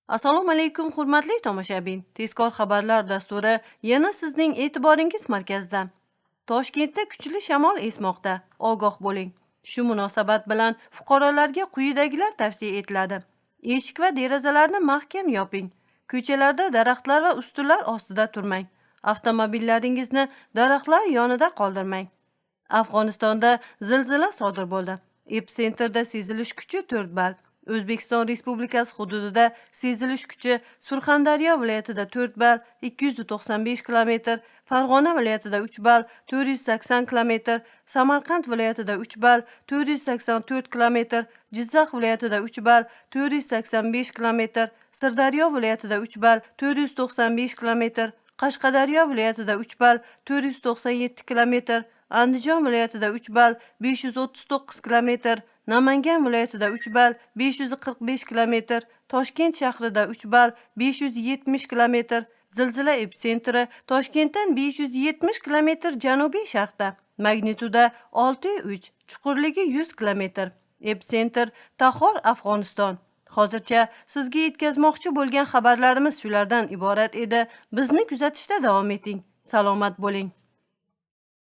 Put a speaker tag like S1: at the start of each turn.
S1: Assalomu alaykum hurmatli tomoshabin. Tezkor xabarlar dasturi yana sizning e'tiboringiz markazida. Toshkentda kuchli shamol esmoqda. Ogoh bo'ling. Shu munosabat bilan fuqarolarga quyidagilar tavsiya etiladi. Eshik va derazalarni mahkam yoping. Ko'chalarda daraxtlar va ustunlar ostida turmang. Avtomobillaringizni daraxtlar yonida qoldirmang. Afg'onistonda zilzila sodir bo'ldi. Episentrda sezilish kuchi 4 ball. O'zbekiston Respublikasi hududida sezilish kuchi Surxondaryo viloyatida 4 ball 295 km, Farg'ona viloyatida 3 ball 480 km, Samarqand viloyatida 3 ball 484 km, Jizzax viloyatida 3 ball 485 km, Sirdaryo viloyatida 3 ball 495 km, Qashqadaryo viloyatida 3 ball 497 km, Andijon viloyatida 3 ball 539 km, Namangan viloyatida 3 ball 545 km, Toshkent shahrida 3 ball 570 km, zilzila epitsentri Toshkentdan 570 km janubiy sharqda, magnituda 6,3, chuqurligi 100 km. Epitsentr Tahor, Afg'oniston. Hozircha sizga yetkazmoqchi bo'lgan xabarlarimiz shulardan iborat edi. Bizni kuzatishda davom eting. Salomat bo'ling.